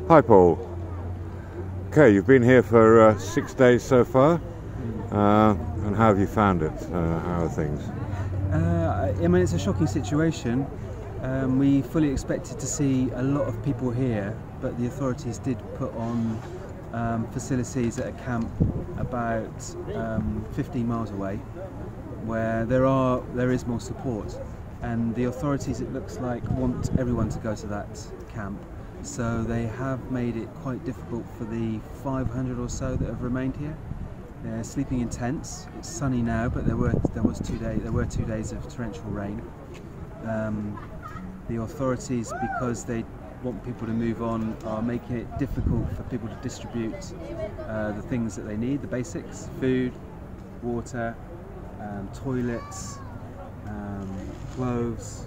Hi Paul. Okay, you've been here for 6 days so far, and how have you found it? How are things? I mean, it's a shocking situation. We fully expected to see a lot of people here, but the authorities did put on facilities at a camp about 15 miles away, where there is more support, and the authorities, it looks like, want everyone to go to that camp. So they have made it quite difficult for the 500 or so that have remained here. They're sleeping in tents. It's sunny now, but there were 2 days of torrential rain. The authorities, because they want people to move on, are making it difficult for people to distribute the things that they need, the basics: food, water, toilets, clothes,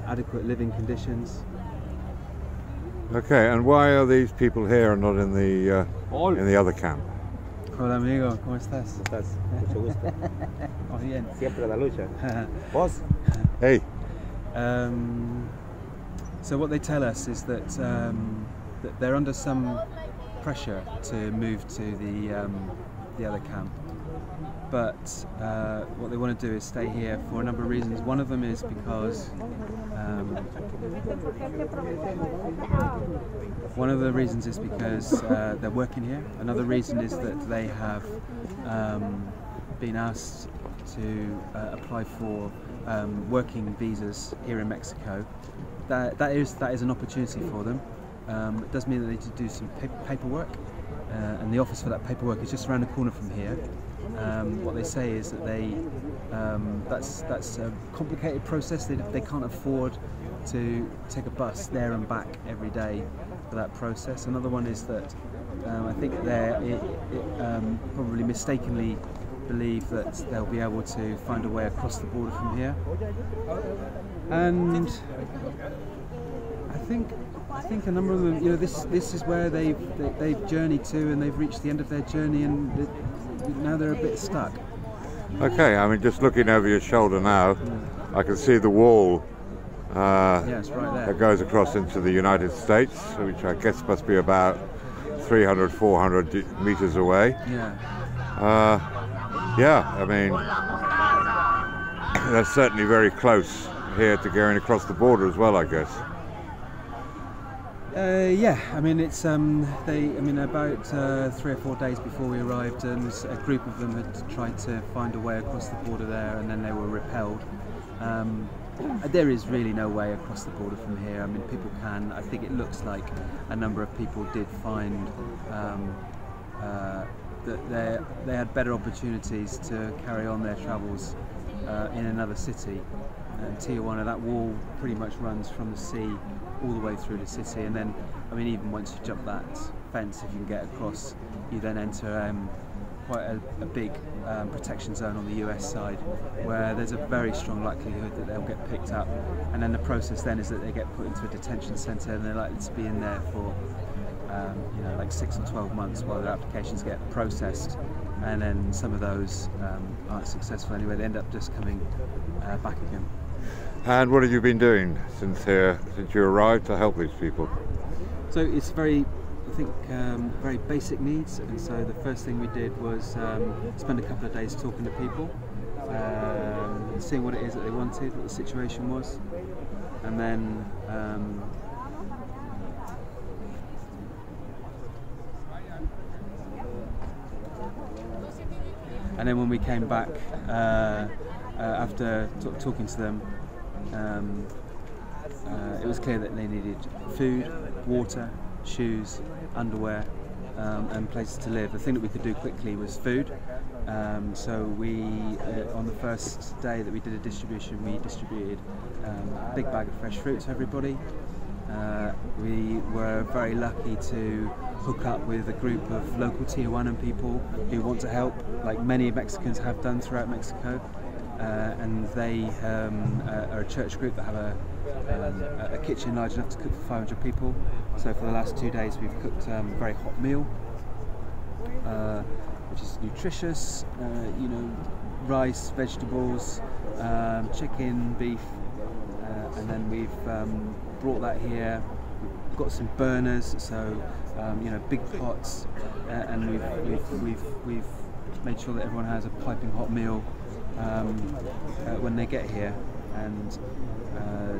adequate living conditions. Okay, and why are these people here and not in the other camp? Hola amigo, ¿cómo estás? ¿Cómo estás? Mucho gusto. Oh, bien. Siempre la lucha. ¿Vos? Hey. So what they tell us is that they're under some pressure to move to the other camp, but what they want to do is stay here for a number of reasons. One of them is because they're working here. Another reason is that they have been asked to apply for working visas here in Mexico. That is an opportunity for them. It does mean that they need to do some paperwork, and the office for that paperwork is just around the corner from here. What they say is that that's a complicated process. They can't afford to take a bus there and back every day for that process. Another one is that I think they probably mistakenly believe that they'll be able to find a way across the border from here, and I think a number of them, this is where they've journeyed to, and they've reached the end of their journey, and now they're a bit stuck. Okay, I mean, just looking over your shoulder now, I can see the wall Yes, right there. that goes across into the United States, which I guess must be about 300, 400 meters away. Yeah, I mean, that's certainly very close here to going across the border as well, I guess. Yeah, I mean, it's about 3 or 4 days before we arrived, and a group of them had tried to find a way across the border there, and then they were repelled. There is really no way across the border from here. I mean, people can. I think it looks like a number of people did find that they had better opportunities to carry on their travels in another city. Tijuana, that wall pretty much runs from the sea all the way through the city, and then, I mean, even once you jump that fence, if you can get across, you then enter quite a big protection zone on the US side, where there's a very strong likelihood that they'll get picked up, and then the process then is that they get put into a detention centre, and they're likely to be in there for like 6 or 12 months while their applications get processed, and then some of those aren't successful anyway. They end up just coming back again. And what have you been doing since you arrived to help these people? So it's very basic needs, and so the first thing we did was spend a couple of days talking to people, seeing what it is that they wanted, what the situation was, and then when we came back after talking to them, it was clear that they needed food, water, shoes, underwear, and places to live. The thing that we could do quickly was food. So we, on the first day that we did a distribution, we distributed a big bag of fresh fruit to everybody. We were very lucky to hook up with a group of local Tijuanan people who want to help, like many Mexicans have done throughout Mexico. And they are a church group that have a kitchen large enough to cook for 500 people. So for the last 2 days we've cooked a very hot meal, which is nutritious, rice, vegetables, chicken, beef, and then we've brought that here, got some burners, so you know, big pots, and we've made sure that everyone has a piping hot meal when they get here. And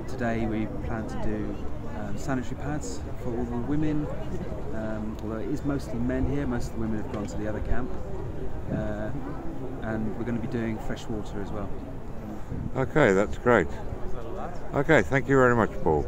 today we plan to do sanitary pads for all the women, although it is mostly men here. Most of the women have gone to the other camp, and we're going to be doing fresh water as well. Okay, that's great. Okay, thank you very much, Paul.